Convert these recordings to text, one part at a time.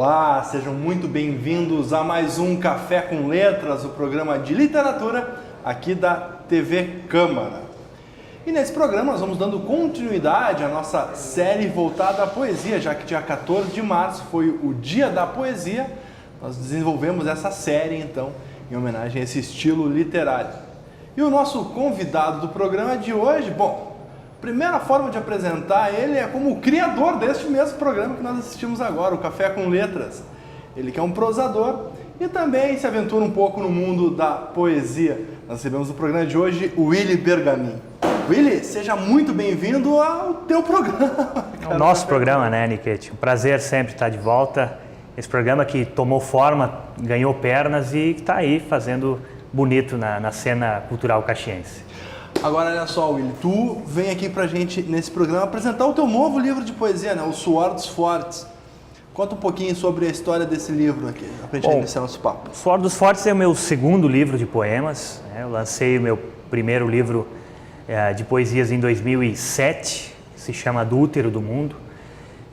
Olá, sejam muito bem-vindos a mais um Café com Letras, o programa de literatura aqui da TV Câmara. E nesse programa nós vamos dando continuidade à nossa série voltada à poesia, já que dia 14 de março foi o Dia da Poesia, nós desenvolvemos essa série então em homenagem a esse estilo literário. E o nosso convidado do programa de hoje, a primeira forma de apresentar ele é como o criador deste mesmo programa que nós assistimos agora, o Café com Letras. Ele que é um prosador e também se aventura um pouco no mundo da poesia. Nós recebemos no programa de hoje o Willy Bergamin. Willy, seja muito bem-vindo ao teu programa. O nosso programa, né, Niquete? Um prazer sempre estar de volta. Esse programa que tomou forma, ganhou pernas e está aí fazendo bonito na cena cultural caxiense. Agora, olha só, Willy, tu vem aqui pra gente, nesse programa, apresentar o teu novo livro de poesia, né? O Suor dos Fortes. Conta um pouquinho sobre a história desse livro aqui, pra gente iniciar nosso papo. O Suor dos Fortes é o meu segundo livro de poemas, né? Eu lancei o meu primeiro livro de poesias em 2007, se chama Do Útero do Mundo.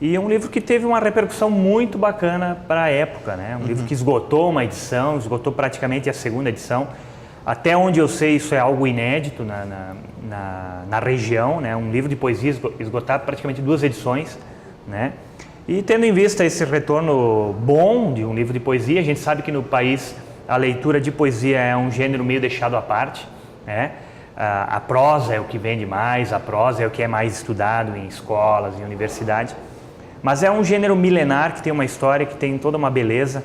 E é um livro que teve uma repercussão muito bacana para a época, né? Um livro que esgotou uma edição, esgotou praticamente a segunda edição. Até onde eu sei, isso é algo inédito na região, né? Um livro de poesia esgotar praticamente 2 edições, né? E tendo em vista esse retorno bom de um livro de poesia, a gente sabe que no país a leitura de poesia é um gênero meio deixado à parte, né? A prosa é o que vende mais, a prosa é o que é mais estudado em escolas, em universidade. Mas é um gênero milenar que tem uma história, que tem toda uma beleza,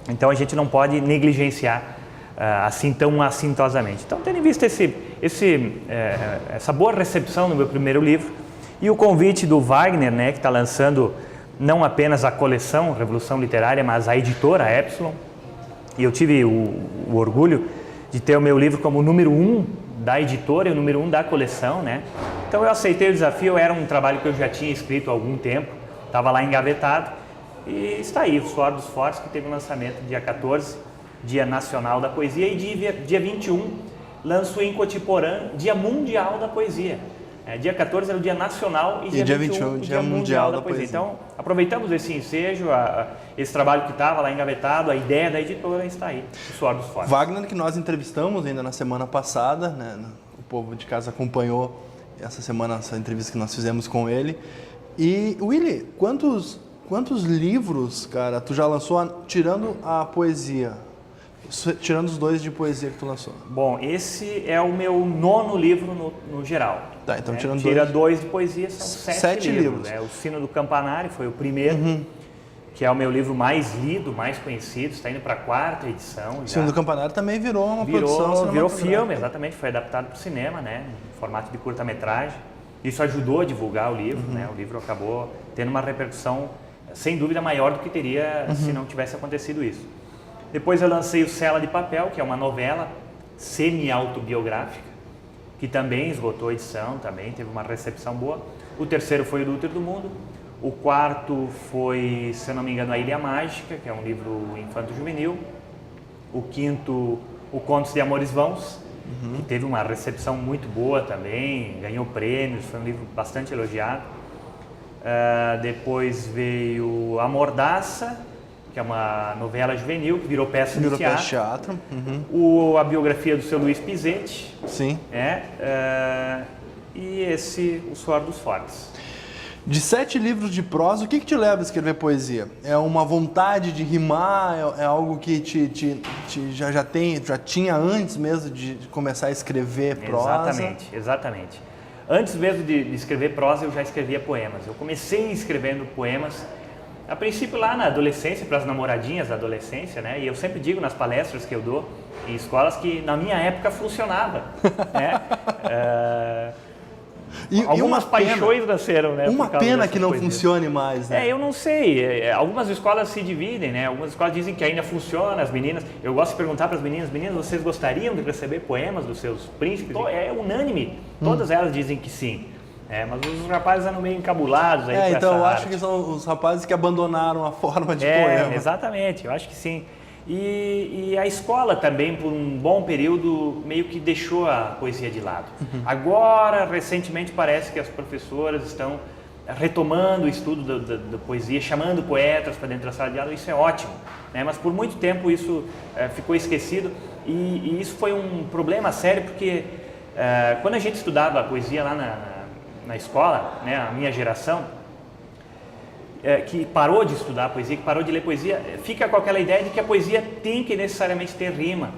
então a gente não pode negligenciar assim tão assintosamente. Então, tendo em vista essa boa recepção no meu primeiro livro e o convite do Wagner, né, que está lançando não apenas a coleção Revolução Literária, mas a editora Epsilon, e eu tive o orgulho de ter o meu livro como o número 1 da editora e o número 1 da coleção, né? Então eu aceitei o desafio, era um trabalho que eu já tinha escrito há algum tempo, estava lá engavetado, e está aí, o Suor dos Fortes, que teve um lançamento dia 14, Dia Nacional da Poesia, e dia 21 lanço em Cotiporã, Dia Mundial da Poesia. Dia 14 era o Dia Nacional e dia 21 Dia Mundial da Poesia. Então, aproveitamos esse ensejo, esse trabalho que estava lá engavetado, a ideia da editora está aí, o Suor dos Fortes. Wagner, que nós entrevistamos ainda na semana passada, né? O povo de casa acompanhou essa semana, essa entrevista que nós fizemos com ele. E, Willy, quantos livros, cara, tu já lançou, tirando a poesia? Tirando os 2 de poesia que tu lançou. Bom, esse é o meu 9º livro no geral. Tá, então tirando Tira 2 de poesia, são 7 livros. livros. O Sino do Campanário foi o primeiro, que é o meu livro mais lido, mais conhecido, está indo para a 4ª edição. O Sino do Campanário também virou uma produção. Virou filme, exatamente, foi adaptado para o cinema, né, em formato de curta-metragem. Isso ajudou a divulgar o livro, né, o livro acabou tendo uma repercussão, sem dúvida, maior do que teria se não tivesse acontecido isso. Depois eu lancei o Cela de Papel, que é uma novela semi-autobiográfica, que também esgotou a edição, também teve uma recepção boa. O terceiro foi o Do Útero do Mundo. O 4º foi, se eu não me engano, A Ilha Mágica, que é um livro infanto-juvenil. O 5º, O Contos de Amores Vãos, que teve uma recepção muito boa também, ganhou prêmios, foi um livro bastante elogiado. Depois veio A Mordaça, que é uma novela juvenil que virou peça de teatro. A biografia do seu Luiz Pisetti. Sim. E o Suor dos Fortes. De 7 livros de prosa, o que te leva a escrever poesia? É uma vontade de rimar? É algo que já tinha antes mesmo de começar a escrever prosa? Exatamente. Antes mesmo de escrever prosa, eu já escrevia poemas. Eu comecei escrevendo poemas a princípio lá na adolescência, para as namoradinhas da adolescência, né? E eu sempre digo nas palestras que eu dou em escolas que na minha época funcionava, né? Algumas paixões nasceram, né? Uma pena que não funcione mais, né? Eu não sei. Algumas escolas se dividem, né? Algumas escolas dizem que ainda funciona, as meninas. Eu gosto de perguntar para as meninas, vocês gostariam de receber poemas dos seus príncipes? É unânime. Todas elas dizem que sim. Mas os rapazes andam meio encabulados aí. Então eu acho que são os rapazes que abandonaram a forma de poema. Exatamente, eu acho que sim. E a escola também, por um bom período, meio que deixou a poesia de lado. Agora, recentemente, parece que as professoras estão retomando o estudo da poesia, chamando poetas para dentro da sala de aula, isso é ótimo, né? Mas por muito tempo isso ficou esquecido e isso foi um problema sério, porque quando a gente estudava a poesia lá na escola, né, a minha geração, que parou de estudar a poesia, que parou de ler poesia, fica com aquela ideia de que a poesia tem que necessariamente ter rima,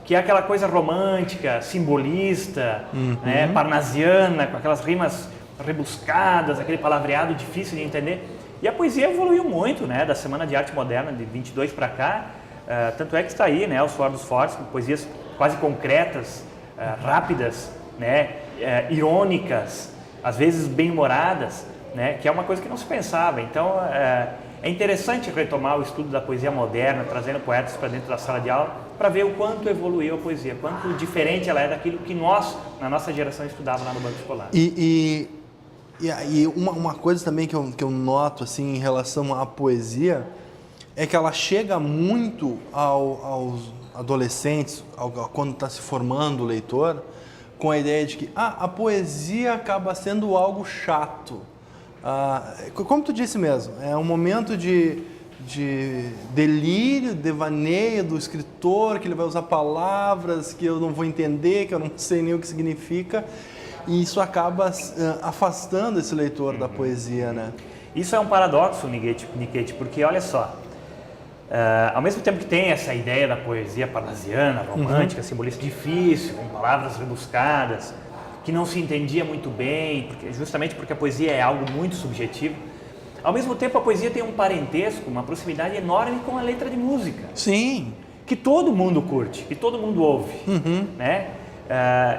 que é aquela coisa romântica, simbolista, né, parnasiana, com aquelas rimas rebuscadas, aquele palavreado difícil de entender. E a poesia evoluiu muito, né, da Semana de Arte Moderna de 22 para cá, tanto é que está aí, né, O Suor dos Fortes, com poesias quase concretas, rápidas, né, irônicas, às vezes bem-humoradas, né, que é uma coisa que não se pensava. Então, é interessante retomar o estudo da poesia moderna, trazendo poetas para dentro da sala de aula, para ver o quanto evoluiu a poesia, quanto diferente ela é daquilo que nós, na nossa geração, estudava lá no banco escolar. E uma coisa também que eu noto assim, em relação à poesia é que ela chega muito aos adolescentes, quando está se formando o leitor, com a ideia de que a poesia acaba sendo algo chato. Como tu disse mesmo, é um momento de delírio, devaneio do escritor, que ele vai usar palavras que eu não vou entender, que eu não sei nem o que significa, e isso acaba afastando esse leitor da poesia, né? Isso é um paradoxo, Niquete, porque olha só, ao mesmo tempo que tem essa ideia da poesia parnasiana, romântica, simbolista difícil, com palavras rebuscadas, que não se entendia muito bem, justamente porque a poesia é algo muito subjetivo. Ao mesmo tempo, a poesia tem um parentesco, uma proximidade enorme com a letra de música. Sim. Que todo mundo curte, que todo mundo ouve, né?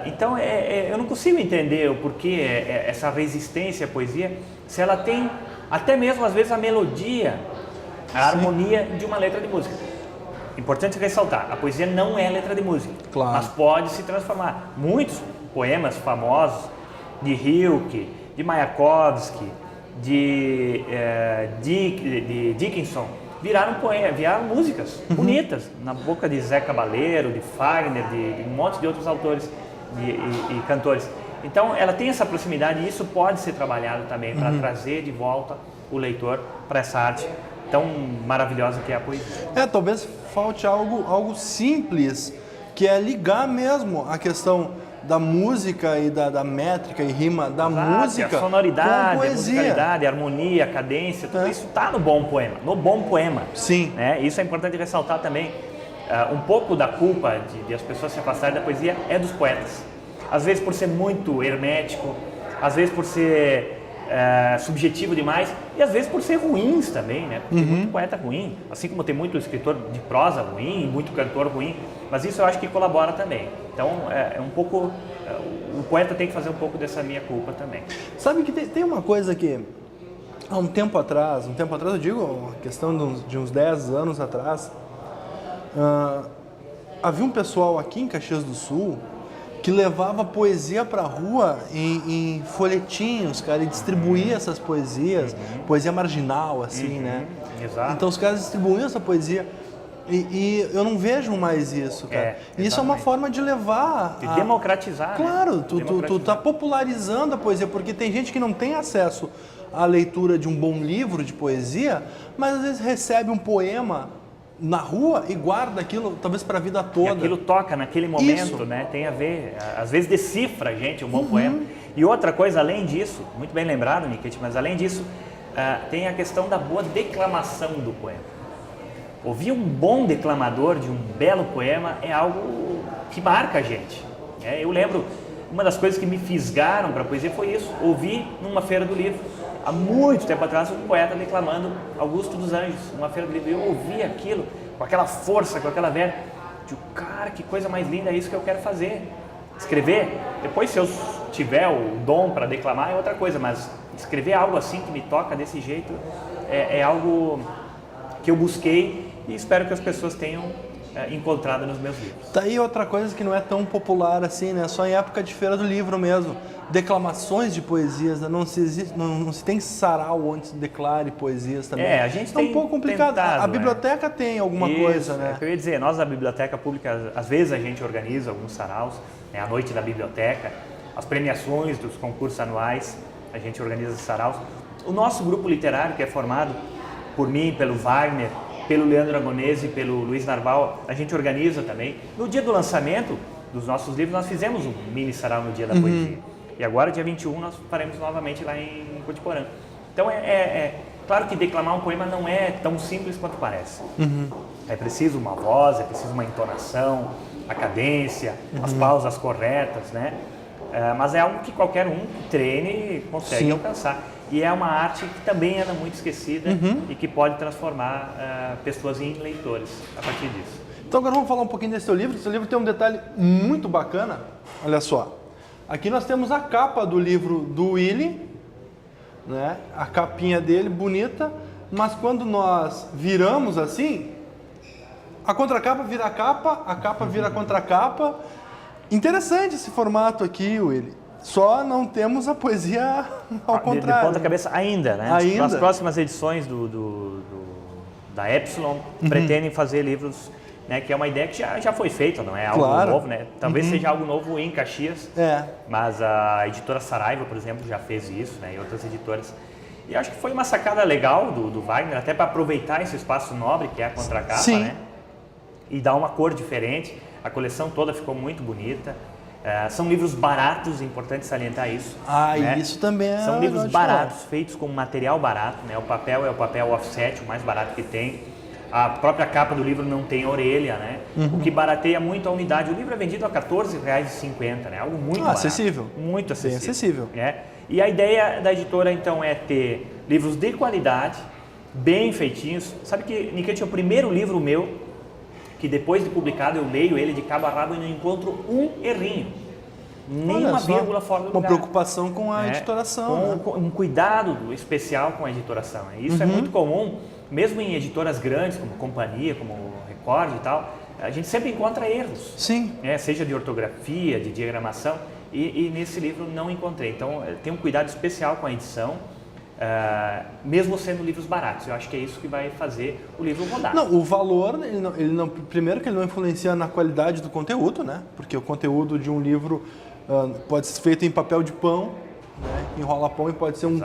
Então, eu não consigo entender o porquê essa resistência à poesia, se ela tem até mesmo, às vezes, a melodia, a harmonia de uma letra de música. Importante ressaltar, a poesia não é letra de música, claro, mas pode se transformar. Muitos poemas famosos de Rilke, de Mayakovsky, de Dickinson, viraram músicas bonitas, na boca de Zé Cabaleiro, de Fagner, de um monte de outros autores e cantores. Então, ela tem essa proximidade e isso pode ser trabalhado também para trazer de volta o leitor para essa arte tão maravilhosa que é a poesia. Talvez falte algo simples, que é ligar mesmo a questão da música e da métrica e rima da música, a sonoridade, com a poesia. A musicalidade, a harmonia, a cadência, tudo isso está no bom poema. Sim. Né? Isso é importante ressaltar também. Um pouco da culpa de as pessoas se afastarem da poesia é dos poetas. Às vezes por ser muito hermético, às vezes por ser subjetivo demais e às vezes por ser ruins também, né? Porque tem muito poeta ruim, assim como tem muito escritor de prosa ruim, muito cantor ruim, mas isso eu acho que colabora também. Então, um pouco, o poeta tem que fazer um pouco dessa minha culpa também. Sabe que tem uma coisa que, há um tempo atrás eu digo, a questão de uns 10 anos atrás, havia um pessoal aqui em Caxias do Sul que levava poesia para a rua em folhetinhos, cara, e distribuía essas poesias, poesia marginal, assim, né? Exato. Então os caras distribuíam essa poesia e eu não vejo mais isso, cara. E isso é uma forma de levar... De democratizar, claro, né? Tu tá popularizando a poesia, porque tem gente que não tem acesso à leitura de um bom livro de poesia, mas às vezes recebe um poema na rua e guarda aquilo, talvez para a vida toda. E aquilo toca naquele momento, isso, né? Tem a ver, às vezes decifra a gente um bom poema. E outra coisa, além disso, muito bem lembrado, Niquete, mas além disso, tem a questão da boa declamação do poema. Ouvir um bom declamador de um belo poema é algo que marca a gente. Eu lembro, uma das coisas que me fisgaram para a poesia foi isso, ouvir numa feira do livro, há muito tempo atrás, um poeta declamando Augusto dos Anjos, numa feira do livro. Eu ouvi aquilo com aquela força, com aquela vera. Digo, cara, que coisa mais linda, é isso que eu quero fazer. Escrever, depois se eu tiver o dom para declamar é outra coisa, mas escrever algo assim que me toca desse jeito é algo que eu busquei e espero que as pessoas tenham encontrado nos meus livros. Tá aí outra coisa que não é tão popular assim, né? Só em época de feira do livro mesmo. Declamações de poesias, né? Não se tem sarau onde se declare poesias também. A gente tem um pouco complicado. Tentado, a biblioteca tem alguma coisa, né? Eu ia dizer, nós da Biblioteca Pública, às vezes a gente organiza alguns saraus, a noite da biblioteca, as premiações dos concursos anuais, a gente organiza saraus. O nosso grupo literário, que é formado por mim, pelo Wagner, pelo Leandro Agonese e pelo Luiz Narval, a gente organiza também. No dia do lançamento dos nossos livros, nós fizemos um mini sarau no Dia da Poesia. E agora, dia 21, nós faremos novamente lá em Cotiporã. Então, claro que declamar um poema não é tão simples quanto parece. É preciso uma voz, é preciso uma entonação, a cadência, as pausas corretas, né? Mas é algo que qualquer um que treine consegue alcançar. E é uma arte que também anda muito esquecida e que pode transformar pessoas em leitores a partir disso. Então agora vamos falar um pouquinho desse seu livro. Esse livro tem um detalhe muito bacana. Olha só. Aqui nós temos a capa do livro do Willy, né? A capinha dele, bonita. Mas quando nós viramos assim, a contracapa vira a capa vira a contracapa. Interessante esse formato aqui, Willy. Só não temos a poesia ao contrário. De ponta cabeça ainda, né? Ainda? As próximas edições da Epsilon pretendem fazer livros, né? Que é uma ideia que já foi feita, não é algo novo, né? Talvez seja algo novo em Caxias, mas a editora Saraiva, por exemplo, já fez isso, né? E outras editoras. E acho que foi uma sacada legal do Wagner, até para aproveitar esse espaço nobre que é a contracapa, né? E dar uma cor diferente. A coleção toda ficou muito bonita. São livros baratos, é importante salientar isso. Né? Isso também é. São livros baratos, feitos com material barato, né? O papel é o papel offset, o mais barato que tem. A própria capa do livro não tem orelha, né? O que barateia muito a unidade. O livro é vendido a R$ 14,50, né? Algo muito barato. Acessível. Muito acessível. Bem acessível. Né? E a ideia da editora, então, é ter livros de qualidade, bem feitinhos. Sabe que, Niket, é o primeiro livro meu que depois de publicado eu leio ele de cabo a rabo e não encontro um errinho. Nenhuma vírgula fora do lugar. Uma preocupação com a editoração. Com um cuidado especial com a editoração. Isso é muito comum, mesmo em editoras grandes, como Companhia, como Record e tal, a gente sempre encontra erros. Sim. Seja de ortografia, de diagramação, e nesse livro não encontrei. Então, tem um cuidado especial com a edição, mesmo sendo livros baratos. Eu acho que é isso que vai fazer o livro rodar. Não, o valor, primeiro que ele não influencia na qualidade do conteúdo, né? Porque o conteúdo de um livro pode ser feito em papel de pão, né? Enrola pão e pode ser um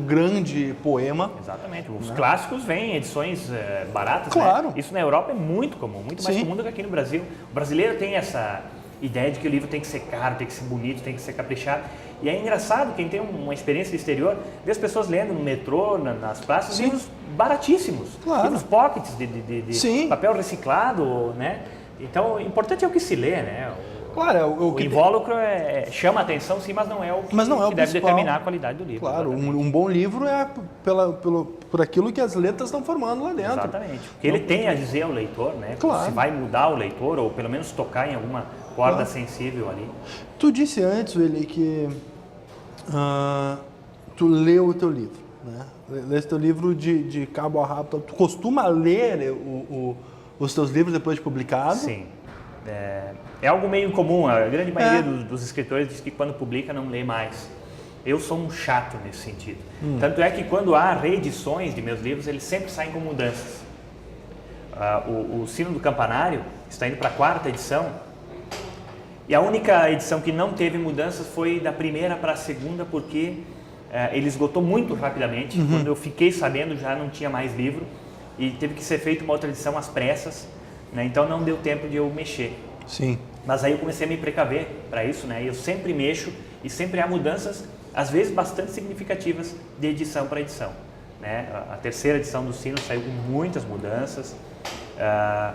grande poema. Exatamente. Os clássicos vêm em edições baratas, claro. Né? Isso na Europa é muito comum, muito mais comum do que aqui no Brasil. O brasileiro tem essa ideia de que o livro tem que ser caro, tem que ser bonito, tem que ser caprichado. E é engraçado, quem tem uma experiência do exterior, vê as pessoas lendo no metrô, nas praças, livros baratíssimos. Claro. Livros pockets de papel reciclado, né? Então, o importante é o que se lê, né? Claro, o invólucro chama a atenção, sim, mas não é o que, que deve determinar a qualidade do livro. Claro, um bom livro é por aquilo que as letras estão formando lá dentro. Exatamente. O que ele tem a dizer ao leitor, né? Claro. Se vai mudar o leitor, ou pelo menos tocar em alguma corda sensível ali. Tu disse antes, Willy, que tu leu o teu livro, né? Leu o teu livro de cabo a rabo. Tu costuma ler os teus livros depois de publicado? Sim. É algo meio incomum. A grande maioria dos escritores diz que quando publica não lê mais. Eu sou um chato nesse sentido. Tanto é que quando há reedições de meus livros, eles sempre saem com mudanças. O Sino do Campanário está indo para a 4ª edição. E a única edição que não teve mudanças foi da primeira para a segunda, porque ele esgotou muito rapidamente. Quando eu fiquei sabendo, já não tinha mais livro e teve que ser feita uma outra edição às pressas, né? Então não deu tempo de eu mexer. Sim. Mas aí eu comecei a me precaver para isso, né? Eu sempre mexo e sempre há mudanças, às vezes bastante significativas, de edição para edição, né? A 3ª edição do Sino saiu com muitas mudanças. A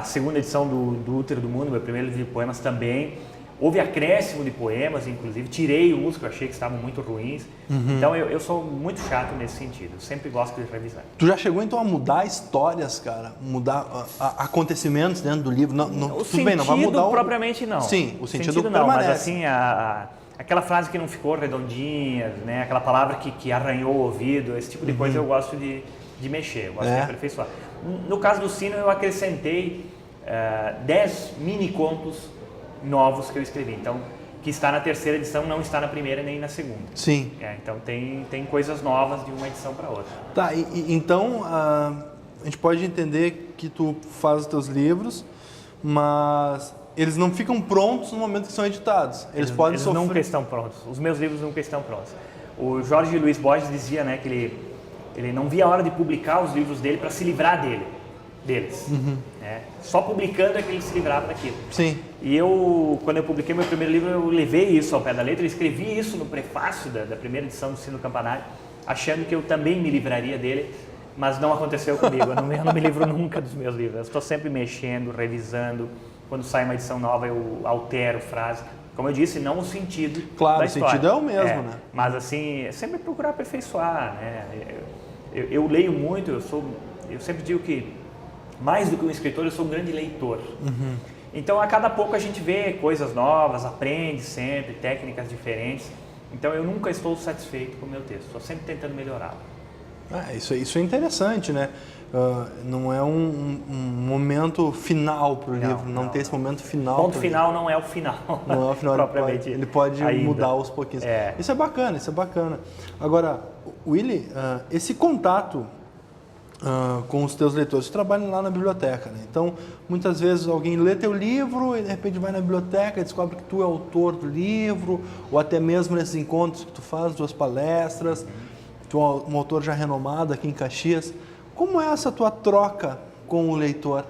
2ª edição do Útero do Mundo, meu primeiro livro de poemas, também. Houve acréscimo de poemas, inclusive. Tirei uns que eu achei que estavam muito ruins. Então, eu sou muito chato nesse sentido. Eu sempre gosto de revisar. Tu já chegou, então, a mudar histórias, cara? Mudar acontecimentos dentro do livro? O sentido, não vai mudar propriamente, não. Sim, o sentido não, permanece. Mas, assim, aquela frase que não ficou redondinha, né? Aquela palavra que arranhou o ouvido, esse tipo de coisa eu gosto de mexer, eu gosto de aperfeiçoar. No caso do Sino, eu acrescentei 10 mini contos novos que eu escrevi, então, que está na 3ª edição, não está na 1ª nem na 2ª. Sim. Então tem coisas novas de uma edição para outra. Tá, então a gente pode entender que tu faz os teus livros, mas eles não ficam prontos no momento que são editados. Eles podem eles nunca estão prontos. Os meus livros nunca estão prontos. O Jorge Luiz Borges dizia, né, que ele não via a hora de publicar os livros dele para se livrar deles. Né? Só publicando é que ele se livrava daquilo. Sim. E quando eu publiquei meu primeiro livro, eu levei isso ao pé da letra, eu escrevi isso no prefácio da primeira edição do Sino do Campanário, achando que eu também me livraria dele, mas não aconteceu comigo. Eu não me livro nunca dos meus livros. Eu estou sempre mexendo, revisando. Quando sai uma edição nova, eu altero frase. Como eu disse, não o sentido da história. O sentido é o mesmo, né? Mas assim, sempre procurar aperfeiçoar, né? Eu leio muito, eu sempre digo que mais do que um escritor, eu sou um grande leitor. Então, a cada pouco a gente vê coisas novas, aprende sempre, técnicas diferentes. Então, eu nunca estou satisfeito com o meu texto, estou sempre tentando melhorá-lo. Isso é interessante, né? Não é um momento final para o livro, não tem esse momento final. Ponto final não é o final. Não é o final, propriamente ele pode mudar aos pouquinhos. Isso é bacana. Agora, Willy, esse contato com os teus leitores, você trabalha lá na biblioteca, né? Então, muitas vezes alguém lê teu livro e de repente vai na biblioteca e descobre que tu é autor do livro, ou até mesmo nesses encontros que tu faz, tuas palestras, tu é um autor já renomado aqui em Caxias. Como é essa tua troca com o leitor?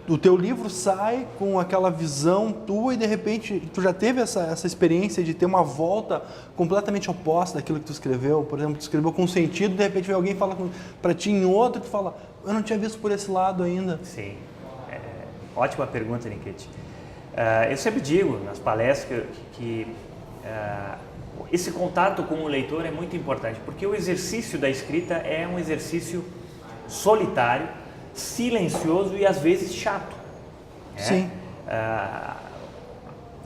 O teu livro sai com aquela visão tua e de repente tu já teve essa experiência de ter uma volta completamente oposta daquilo que tu escreveu? Por exemplo, tu escreveu com um sentido, de repente vem alguém e fala para ti em outro e tu fala, eu não tinha visto por esse lado ainda. Sim, ótima pergunta, Niket. Eu sempre digo nas palestras que esse contato com o leitor é muito importante, porque o exercício da escrita é um exercício solitário, silencioso e às vezes chato. Sim.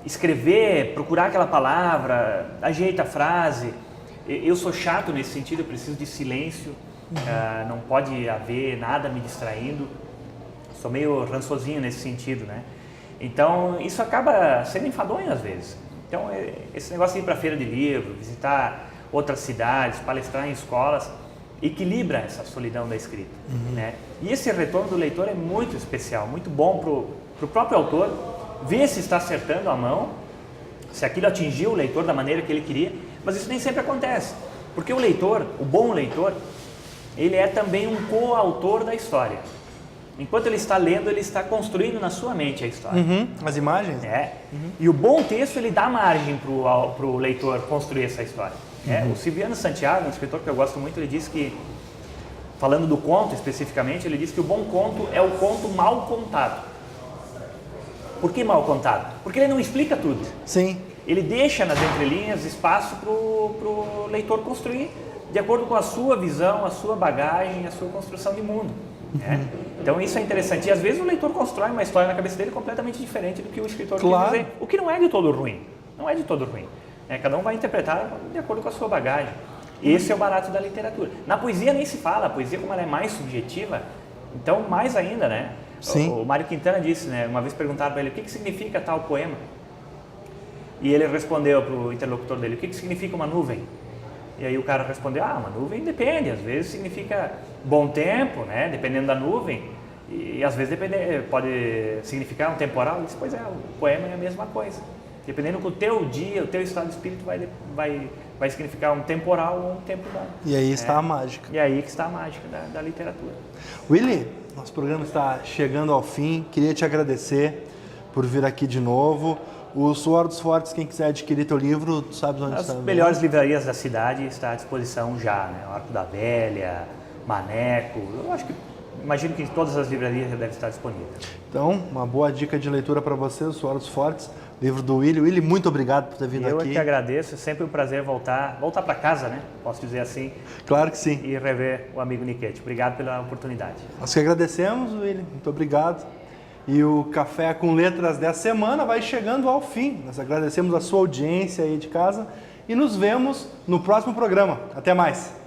Escrever, procurar aquela palavra, ajeita a frase. Eu sou chato nesse sentido, eu preciso de silêncio, não pode haver nada me distraindo. Sou meio rançosinho nesse sentido, né? Então isso acaba sendo enfadonho às vezes. Então esse negócio de ir para a feira de livro, visitar outras cidades, palestrar em escolas, equilibra essa solidão da escrita, né? E esse retorno do leitor é muito especial, muito bom para o próprio autor ver se está acertando a mão, se aquilo atingiu o leitor da maneira que ele queria, mas isso nem sempre acontece, porque o leitor, o bom leitor, ele é também um coautor da história. Enquanto ele está lendo, ele está construindo na sua mente a história. As imagens? E o bom texto, ele dá margem para o leitor construir essa história. O Silviano Santiago, um escritor que eu gosto muito, ele diz que, falando do conto especificamente, ele diz que o bom conto é o conto mal contado. Por que mal contado? Porque ele não explica tudo. Sim. Ele deixa nas entrelinhas espaço para o leitor construir de acordo com a sua visão, a sua bagagem, a sua construção de mundo. Então isso é interessante. E às vezes o leitor constrói uma história na cabeça dele completamente diferente do que o escritor quer dizer. O que não é de todo ruim. Não é de todo ruim. Cada um vai interpretar de acordo com a sua bagagem. Esse é o barato da literatura. Na poesia nem se fala. A poesia, como ela é mais subjetiva, então mais ainda, né? Sim. O Mário Quintana disse, né? Uma vez perguntaram para ele, o que significa tal poema? E ele respondeu para o interlocutor dele, o que significa uma nuvem? E aí o cara respondeu, uma nuvem depende, às vezes significa bom tempo, né? Dependendo da nuvem, e às vezes pode significar um temporal. Ele disse, pois é, o poema é a mesma coisa. Dependendo do teu dia, o teu estado de espírito vai significar um temporal ou um tempo bom. E aí está a mágica. E aí que está a mágica da literatura. Willy, nosso programa está chegando ao fim. Queria te agradecer por vir aqui de novo. O Suor dos Fortes, quem quiser adquirir teu livro, tu sabes onde está? As melhores livrarias da cidade está à disposição já, né? Arco da Velha, Maneco, eu acho que, imagino que em todas as livrarias já deve estar disponível. Então, uma boa dica de leitura para você, O Suor dos Fortes, livro do Willy. Willy, muito obrigado por ter vindo aqui. Eu que agradeço, é sempre um prazer voltar para casa, né? Posso dizer assim. Claro que sim. E rever o amigo Niket. Obrigado pela oportunidade. Nós que agradecemos, Willy. Muito obrigado. E o Café com Letras dessa semana vai chegando ao fim. Nós agradecemos a sua audiência aí de casa e nos vemos no próximo programa. Até mais!